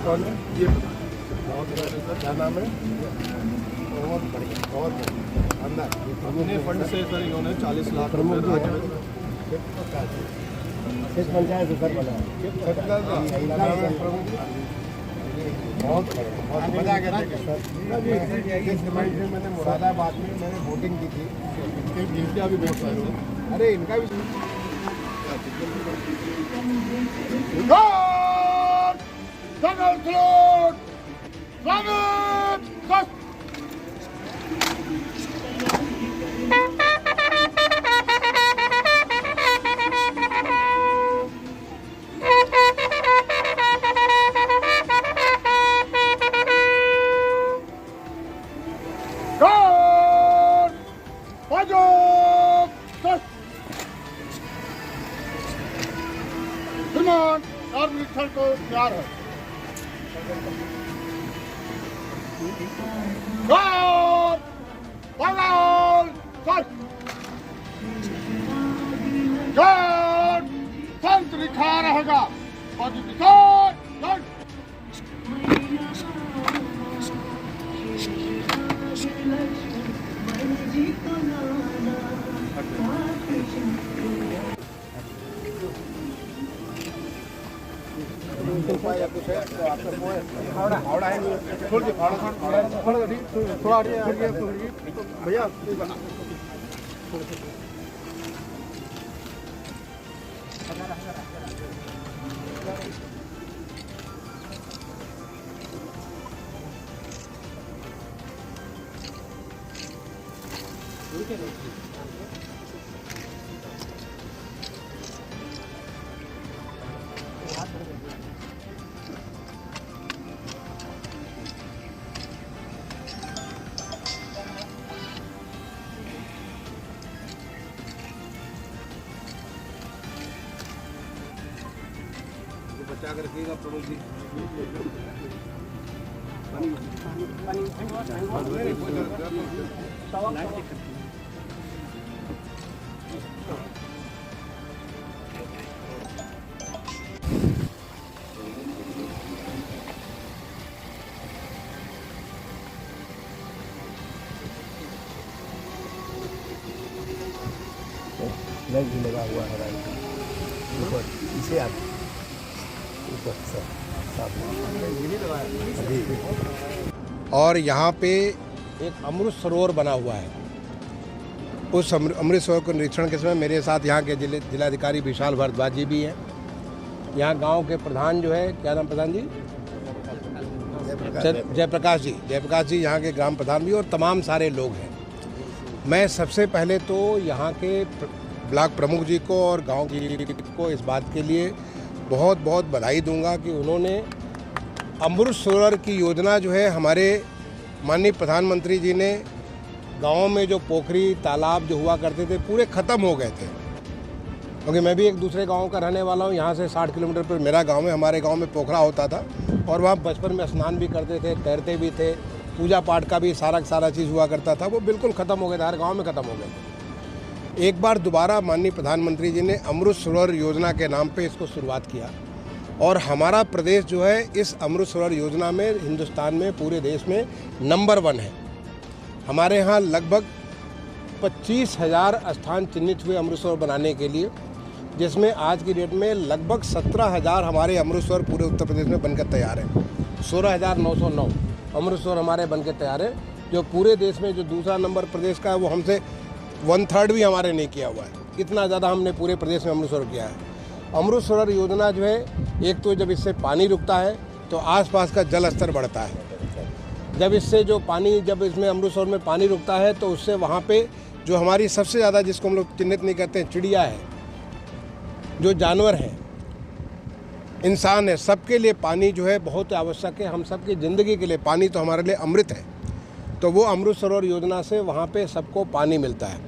कौन है ये? बहुत बढ़िया। क्या नाम है? बहुत बढ़िया, बहुत बढ़िया। अंदर अपने फंड से सर इन्होंने 40 लाख रुपए पंचायत से सर बना बहुत मजा आ गया सर। मैंने मुरादाबाद में मैंने वोटिंग की थी, इनका भी बहुत सारे, अरे इनका भी Donald Trump! Donald Trump! और निरीक्षण को तैयार है। संत लिखा रहेगा या कुछ है तो आपका फावड़ा है छोड़ दे थोड़ा भैया बचा कर रखिएगा प्रमुख जी। भी लगा हुआ है ऊपर इसे आगे और यहाँ पे एक अमृत सरोवर बना हुआ है। उस अमृत सरोवर को निरीक्षण के समय मेरे साथ यहाँ के जिलाधिकारी विशाल भारद्वाज जी भी हैं। यहाँ गांव के प्रधान जो है, क्या नाम प्रधान जी? जयप्रकाश जी यहाँ के ग्राम प्रधान भी और तमाम सारे लोग हैं। मैं सबसे पहले तो यहाँ के ब्लॉक प्रमुख जी को और गाँव को इस बात के लिए बहुत बहुत बधाई दूंगा कि उन्होंने अमृत सरोवर की योजना जो है हमारे माननीय प्रधानमंत्री जी ने गाँव में जो पोखरी तालाब जो हुआ करते थे पूरे ख़त्म हो गए थे। क्योंकि मैं भी एक दूसरे गांव का रहने वाला हूं, यहाँ से 60 किलोमीटर पर मेरा गांव है। हमारे गांव में पोखरा होता था और वहाँ बचपन में स्नान भी करते थे, तैरते भी थे, पूजा पाठ का भी सारा चीज़ हुआ करता था। वो बिल्कुल ख़त्म हो गया था, हर गाँव में ख़त्म हो गए थे। एक बार दोबारा माननीय प्रधानमंत्री जी ने अमृत सरोवर योजना के नाम पे इसको शुरुआत किया और हमारा प्रदेश जो है इस अमृत सरोवर योजना में हिंदुस्तान में पूरे देश में नंबर 1 है। हमारे यहाँ लगभग 25,000 स्थान चिन्हित हुए अमृत सरोवर बनाने के लिए, जिसमें आज की डेट में लगभग 17,000 हमारे अमृत सरोवर पूरे उत्तर प्रदेश में बनकर तैयार है। 16,909 अमृत सरोवर हमारे बनकर तैयार है, जो पूरे देश में जो दूसरा नंबर प्रदेश का है वो हमसे 1/3 भी हमारे नहीं किया हुआ है। इतना ज़्यादा हमने पूरे प्रदेश में अमृत सरोवर किया है। अमृत सरोवर योजना जो है, एक तो जब इससे पानी रुकता है तो आसपास का जल स्तर बढ़ता है। जब इसमें अमृत सरोवर में पानी रुकता है तो उससे वहाँ पे जो हमारी सबसे ज़्यादा, जिसको हम लोग चिन्हित नहीं करते हैं, चिड़िया है, जो जानवर हैं, इंसान है, सबके लिए पानी जो है बहुत आवश्यक है। हम सबकी ज़िंदगी के लिए पानी तो हमारे लिए अमृत है। तो वो अमृत सरोवर योजना से वहाँ पे सबको पानी मिलता है।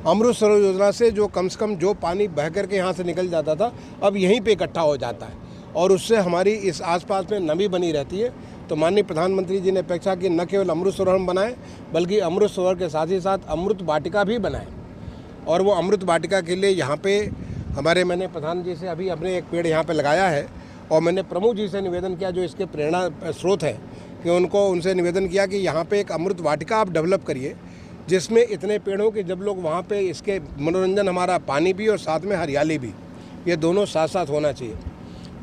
अमृत सरोवर योजना से जो कम से कम जो पानी बह कर के यहाँ से निकल जाता था, अब यहीं पे इकट्ठा हो जाता है और उससे हमारी इस आसपास में नमी बनी रहती है। तो माननीय प्रधानमंत्री जी ने अपेक्षा की न केवल अमृत सरोवर हम बनाएं, बल्कि अमृत सरोवर के साथ ही साथ अमृत वाटिका भी बनाएं। और वो अमृत वाटिका के लिए यहाँ पे मैंने प्रधान जी से अभी अपने एक पेड़ यहाँ पे लगाया है और मैंने प्रमुख जी से निवेदन किया, जो इसके प्रेरणा स्रोत है, कि उनसे निवेदन किया कि यहाँ पे एक अमृत वाटिका आप डेवलप करिए, जिसमें इतने पेड़ हो कि जब लोग वहाँ पे इसके मनोरंजन, हमारा पानी भी और साथ में हरियाली भी, ये दोनों साथ साथ होना चाहिए।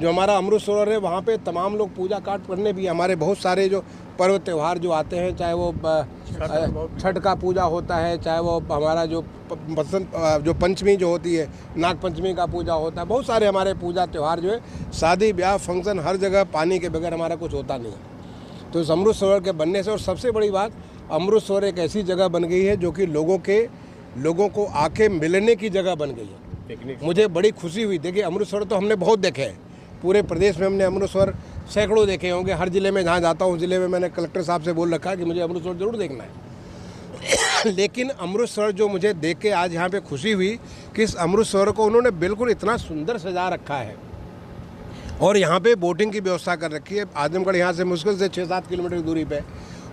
जो हमारा अमृत सरोवर है वहाँ पे तमाम लोग पूजा पाठ करने भी, हमारे बहुत सारे जो पर्व त्यौहार जो आते हैं, चाहे वो छठ का पूजा होता है, चाहे वो हमारा जो पंचमी जो होती है, नाग पंचमी का पूजा होता है, बहुत सारे हमारे पूजा त्यौहार जो है, शादी ब्याह फंक्शन, हर जगह पानी के बगैर हमारा कुछ होता नहीं है। तो इस अमृत सरोवर के बनने से, और सबसे बड़ी बात, अमृत सरोवर एक ऐसी जगह बन गई है जो कि लोगों को आके मिलने की जगह बन गई है। मुझे बड़ी खुशी हुई। देखिए, अमृत सरोवर तो हमने बहुत देखे हैं, पूरे प्रदेश में हमने अमृत सरोवर सैकड़ों देखे होंगे। हर ज़िले में जहाँ जाता हूँ, उस ज़िले में मैंने कलेक्टर साहब से बोल रखा है कि मुझे अमृत सरोवर जरूर देखना है। लेकिन अमृत सरोवर जो मुझे देख के आज यहाँ पे खुशी हुई कि इस अमृत सरोवर को उन्होंने बिल्कुल इतना सुंदर सजा रखा है और यहाँ पे बोटिंग की व्यवस्था कर रखी है। आजमगढ़ यहाँ से मुश्किल से 6-7 किलोमीटर की दूरी पे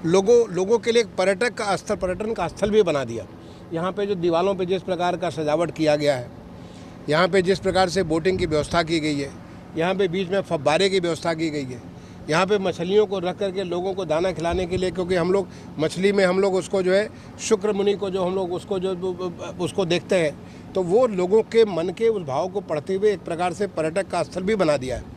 लोगों के लिए एक पर्यटन का स्थल भी बना दिया। यहाँ पे जो दीवारों पे जिस प्रकार का सजावट किया गया है, यहाँ पे जिस प्रकार से बोटिंग की व्यवस्था की गई है, यहाँ पे बीच में फव्वारे की व्यवस्था की गई है, यहाँ पे मछलियों को रख करके लोगों को दाना खिलाने के लिए, क्योंकि हम लोग मछली में हम लोग उसको जो है शुक्र मुनि को जो हम लोग उसको देखते हैं, तो वो लोगों के मन के उस भाव को पढ़ते हुए एक प्रकार से पर्यटक का स्थल भी बना दिया है।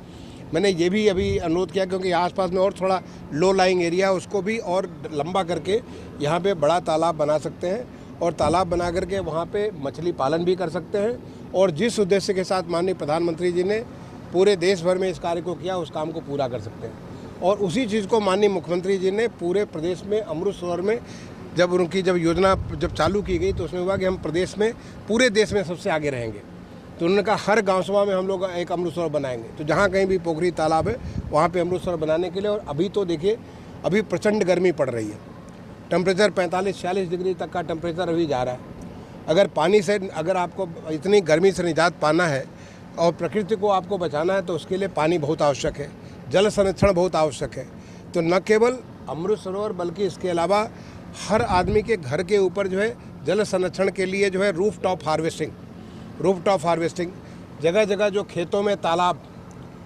मैंने ये भी अभी अनुरोध किया, क्योंकि आसपास में और थोड़ा लो लाइंग एरिया, उसको भी और लंबा करके यहाँ पे बड़ा तालाब बना सकते हैं और तालाब बना करके वहाँ पे मछली पालन भी कर सकते हैं। और जिस उद्देश्य के साथ माननीय प्रधानमंत्री जी ने पूरे देश भर में इस कार्य को किया, उस काम को पूरा कर सकते हैं। और उसी चीज़ को माननीय मुख्यमंत्री जी ने पूरे प्रदेश में अमृत सरोवर में जब योजना चालू की गई, तो उसमें हुआ कि हम प्रदेश में, पूरे देश में सबसे आगे रहेंगे। तो उन्होंने कहा हर गांव सभा में हम लोग एक अमृत सरोवर बनाएंगे। तो जहाँ कहीं भी पोखरी तालाब है, वहाँ पे अमृत सरोवर बनाने के लिए। और अभी तो देखिए, अभी प्रचंड गर्मी पड़ रही है, टेम्परेचर 45-46 डिग्री तक का टेम्परेचर अभी जा रहा है। अगर आपको इतनी गर्मी से निजात पाना है और प्रकृति को आपको बचाना है, तो उसके लिए पानी बहुत आवश्यक है, जल संरक्षण बहुत आवश्यक है। तो न केवल अमृत सरोवर, बल्कि इसके अलावा हर आदमी के घर के ऊपर जो है जल संरक्षण के लिए जो है रूफ टॉप हार्वेस्टिंग, जगह जगह जो खेतों में तालाब,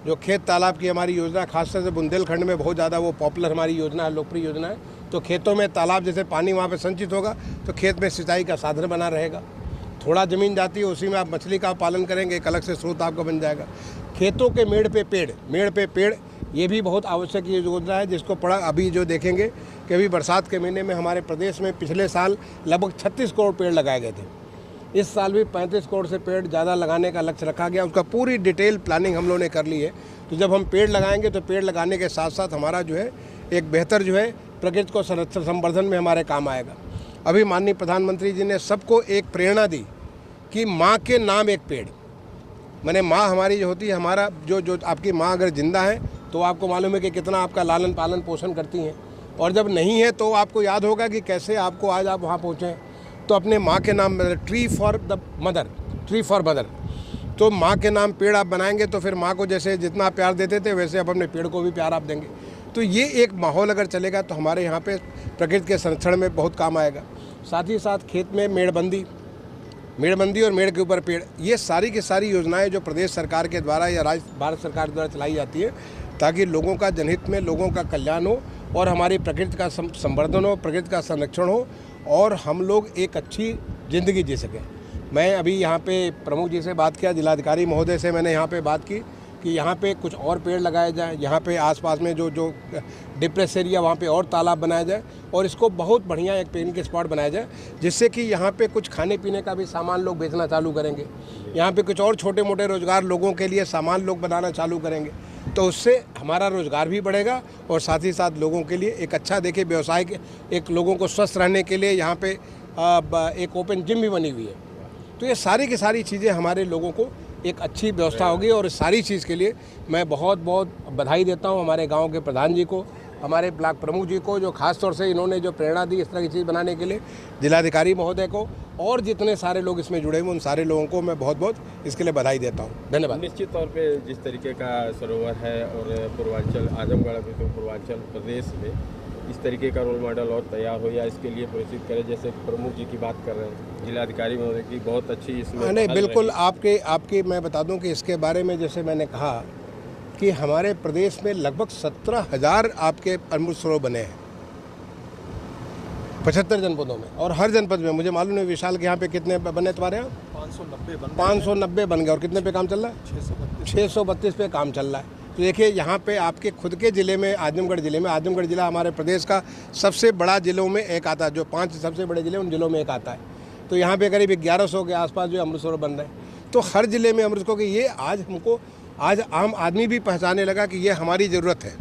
जो खेत तालाब की हमारी योजना, खासतौर से बुंदेलखंड में बहुत ज़्यादा वो पॉपुलर हमारी योजना है, लोकप्रिय योजना है। तो खेतों में तालाब, जैसे पानी वहाँ पे संचित होगा तो खेत में सिंचाई का साधन बना रहेगा। थोड़ा ज़मीन जाती है, उसी में आप मछली का पालन करेंगे, एक अलग से स्रोत आपका बन जाएगा। खेतों के मेड़ पे पेड़, ये भी बहुत आवश्यक योजना है, जिसको अभी जो देखेंगे कि अभी बरसात के महीने में हमारे प्रदेश में पिछले साल लगभग 36 करोड़ पेड़ लगाए गए थे। इस साल भी 35 करोड़ से पेड़ ज़्यादा लगाने का लक्ष्य रखा गया। उसका पूरी डिटेल प्लानिंग हम लोगों ने कर ली है। तो जब हम पेड़ लगाएंगे, तो पेड़ लगाने के साथ साथ हमारा जो है एक बेहतर जो है प्रकृति को संवर्धन में हमारे काम आएगा। अभी माननीय प्रधानमंत्री जी ने सबको एक प्रेरणा दी कि माँ के नाम एक पेड़। मैंने माँ हमारी जो होती है, हमारा जो आपकी माँ अगर जिंदा है तो आपको मालूम है कि कितना आपका लालन पालन पोषण करती हैं, और जब नहीं है तो आपको याद होगा कि कैसे आपको आज आप वहाँ पहुँचे। तो अपने माँ के नाम, ट्री फॉर मदर, तो माँ के नाम पेड़ आप बनाएंगे, तो फिर माँ को जैसे जितना प्यार देते थे, वैसे अब अपने पेड़ को भी प्यार आप देंगे। तो ये एक माहौल अगर चलेगा तो हमारे यहाँ पे प्रकृति के संरक्षण में बहुत काम आएगा। साथ ही साथ खेत में मेड़बंदी और मेड़ के ऊपर पेड़, ये सारी की सारी योजनाएं जो प्रदेश सरकार के द्वारा या भारत सरकार द्वारा चलाई जाती है, ताकि लोगों का जनहित में, लोगों का कल्याण हो और हमारी प्रकृति का संवर्धन हो, प्रकृति का संरक्षण हो और हम लोग एक अच्छी ज़िंदगी जी सकें। मैं अभी यहाँ पे प्रमुख जी से बात किया, जिलाधिकारी महोदय से मैंने यहाँ पे बात की कि यहाँ पे कुछ और पेड़ लगाए जाएँ, यहाँ पे आसपास में जो डिप्रेस एरिया, वहाँ पे और तालाब बनाया जाए और इसको बहुत बढ़िया एक पिकनिक स्पॉट बनाया जाए, जिससे कि यहाँ पे कुछ खाने पीने का भी सामान लोग बेचना चालू करेंगे। यहाँ पे कुछ और छोटे मोटे रोज़गार लोगों के लिए सामान लोग बनाना चालू करेंगे, तो उससे हमारा रोज़गार भी बढ़ेगा और साथ ही साथ लोगों के लिए एक अच्छा, देखिए व्यवसाय के, एक लोगों को स्वस्थ रहने के लिए यहाँ पे एक ओपन जिम भी बनी हुई है। तो ये सारी की सारी चीज़ें हमारे लोगों को एक अच्छी व्यवस्था होगी। और सारी चीज़ के लिए मैं बहुत बहुत बधाई देता हूँ हमारे गांव के प्रधान जी को, हमारे ब्लॉक प्रमुख जी को, जो खास तौर से इन्होंने जो प्रेरणा दी इस तरह की चीज़ बनाने के लिए, जिलाधिकारी महोदय को, और जितने सारे लोग इसमें जुड़े हुए उन सारे लोगों को मैं बहुत बहुत इसके लिए बधाई देता हूँ। धन्यवाद। निश्चित तौर पे जिस तरीके का सरोवर है और पूर्वांचल आजमगढ़ में तो पूर्वांचल प्रदेश में इस तरीके का रोल मॉडल और तैयार हो या इसके लिए प्रोत्साहित करें, जैसे प्रमुख जी की बात कर रहे हैं, जिलाधिकारी महोदय की बहुत अच्छी इसमें नहीं, बिल्कुल आपके मैं बता दूं कि इसके बारे में जैसे मैंने कहा कि हमारे प्रदेश में लगभग 17,000 आपके अमृत सरोवर बने हैं 75 जनपदों में, और हर जनपद में मुझे मालूम नहीं विशाल के यहाँ पे कितने बने तुम्हारे यहाँ? 590 बन गए। और कितने पे काम चल रहा है? 632 पे काम चल रहा है। तो देखिए यहाँ पे आपके खुद के ज़िले में, आजमगढ़ ज़िला हमारे प्रदेश का सबसे बड़ा ज़िलों में एक आता है, जो 5 सबसे बड़े ज़िले उन ज़िलों में एक आता है। तो यहाँ पे करीब 1100 के आसपास जो अमृत सरोवर बन रहे हैं। तो हर ज़िले में अमृत सरोवर की ये आज आम आदमी भी पहचानने लगा कि ये हमारी ज़रूरत है।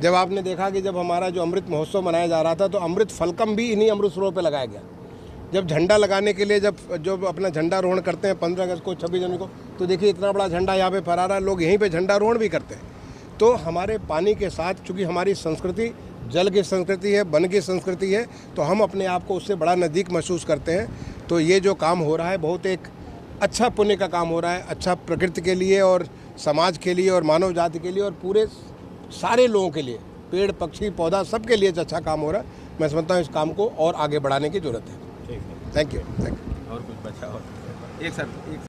जब आपने देखा कि जब हमारा जो अमृत महोत्सव मनाया जा रहा था तो अमृत फलकम भी इन्हीं अमृत सरोवर पर लगाया गया। जब झंडा लगाने के लिए जब अपना झंडारोहण करते हैं 15 अगस्त को, 26 जनवरी को, तो देखिए इतना बड़ा झंडा यहाँ पे फहरा रहा है, लोग यहीं पे झंडारोहण भी करते हैं। तो हमारे पानी के साथ चूँकि हमारी संस्कृति जल की संस्कृति है, वन की संस्कृति है, तो हम अपने आप को उससे बड़ा नज़दीक महसूस करते हैं। तो ये जो काम हो रहा है बहुत एक अच्छा पुण्य का काम हो रहा है, अच्छा प्रकृति के लिए और समाज के लिए और मानव जाति के लिए और पूरे सारे लोगों के लिए, पेड़ पक्षी पौधा सबके लिए अच्छा काम हो रहा है। मैं समझता हूँ इस काम को और आगे बढ़ाने की जरूरत है। ठीक है, थैंक यू। और कुछ बचा हो एक सर एक